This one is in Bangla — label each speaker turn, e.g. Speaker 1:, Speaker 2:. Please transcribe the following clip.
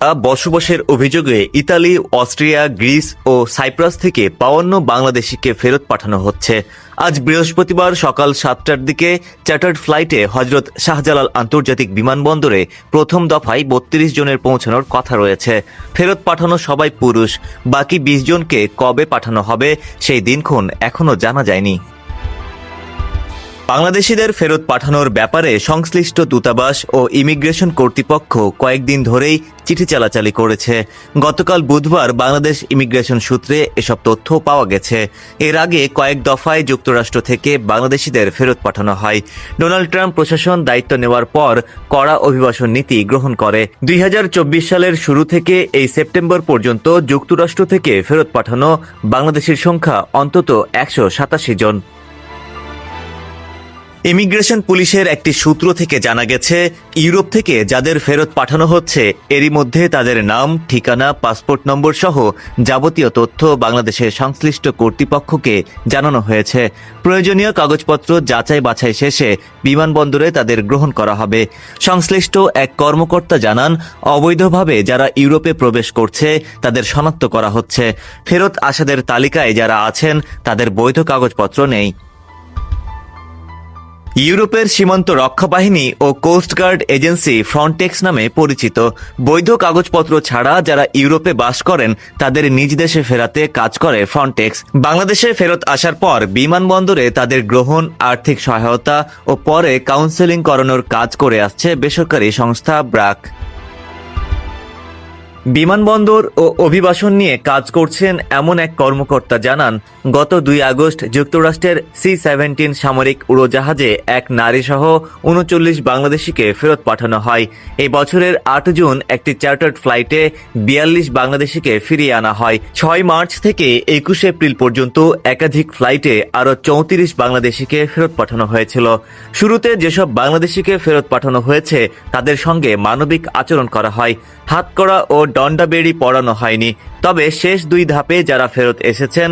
Speaker 1: বসবাসের অভিযোগে ইতালি, অস্ট্রিয়া, গ্রিস ও সাইপ্রাস থেকে ৫২ বাংলাদেশিকে ফেরত পাঠানো হচ্ছে। আজ বৃহস্পতিবার সকাল ৭টার দিকে চার্টার্ড ফ্লাইটে হজরত শাহজালাল আন্তর্জাতিক বিমানবন্দরে প্রথম দফায় ৩২ জনের পৌঁছানোর কথা রয়েছে। ফেরত পাঠানো সবাই পুরুষ। বাকি ২০ জনকে কবে পাঠানো হবে সেই দিনক্ষণ এখনও জানা যায়নি। বাংলাদেশিদের ফেরত পাঠানোর ব্যাপারে সংশ্লিষ্ট দূতাবাস ও ইমিগ্রেশন কর্তৃপক্ষ কয়েকদিন ধরেই চিঠি চালাচালি করেছে। গতকাল বুধবার বাংলাদেশ ইমিগ্রেশন সূত্রে এসব তথ্য পাওয়া গেছে। এর আগে কয়েক দফায় যুক্তরাষ্ট্র থেকে বাংলাদেশিদের ফেরত পাঠানো হয়। ডোনাল্ড ট্রাম্প প্রশাসন দায়িত্ব নেওয়ার পর কড়া অভিবাসন নীতি গ্রহণ করে। ২০২৪ সালের শুরু থেকে এই সেপ্টেম্বর পর্যন্ত যুক্তরাষ্ট্র থেকে ফেরত পাঠানো বাংলাদেশির সংখ্যা অন্তত ১৮৭ জন। ইমিগ্রেশন পুলিশের একটি সূত্র থেকে জানা গেছে, ইউরোপ থেকে যাদের ফেরত পাঠানো হচ্ছে এরই মধ্যে তাদের নাম, ঠিকানা, পাসপোর্ট নম্বর সহ যাবতীয় তথ্য বাংলাদেশের সংশ্লিষ্ট কর্তৃপক্ষকে জানানো হয়েছে। প্রয়োজনীয় কাগজপত্র যাচাই বাছাই শেষে বিমানবন্দরে তাদের গ্রহণ করা হবে। সংশ্লিষ্ট এক কর্মকর্তা জানান, অবৈধভাবে যারা ইউরোপে প্রবেশ করছে তাদের শনাক্ত করা হচ্ছে। ফেরত আসাদের তালিকায় যারা আছেন তাদের বৈধ কাগজপত্র নেই। ইউরোপের সীমান্ত রক্ষা বাহিনী ও কোস্টগার্ড এজেন্সি ফ্রন্টেক্স নামে পরিচিত। বৈধ কাগজপত্র ছাড়া যারা ইউরোপে বাস করেন তাদের নিজ দেশে ফেরাতে কাজ করে ফ্রন্টেক্স। বাংলাদেশে ফেরত আসার পর বিমানবন্দরে তাদের গ্রহণ, আর্থিক সহায়তা ও পরে কাউন্সেলিং করানোর কাজ করে আসছে বেসরকারি সংস্থা ব্র্যাক। বিমানবন্দর ও অভিবাসন নিয়ে কাজ করছেন এমন এক কর্মকর্তা জানান, গত ২ আগস্ট যুক্তরাষ্ট্রের C-17 সামরিক উড়োজাহাজে এক নারীসহ ৩৯ বাংলাদেশিকে ফেরত পাঠানো হয়। এই বছরের ৮ জুন একটি চার্টার্ড ফ্লাইটে ৪২ বাংলাদেশিকে ফিরিয়ে আনা হয়। ৬ মার্চ থেকে ২১ এপ্রিল পর্যন্ত একাধিক ফ্লাইটে আরও ৩৪ বাংলাদেশিকে ফেরত পাঠানো হয়েছিল। শুরুতে যেসব বাংলাদেশিকে ফেরত পাঠানো হয়েছে তাদের সঙ্গে মানবিক আচরণ করা হয়, হাতকড়া ও দণ্ডাবেড়ি পরানো হয়নি। তবে শেষ ২ ধাপে যারা ফেরত এসেছেন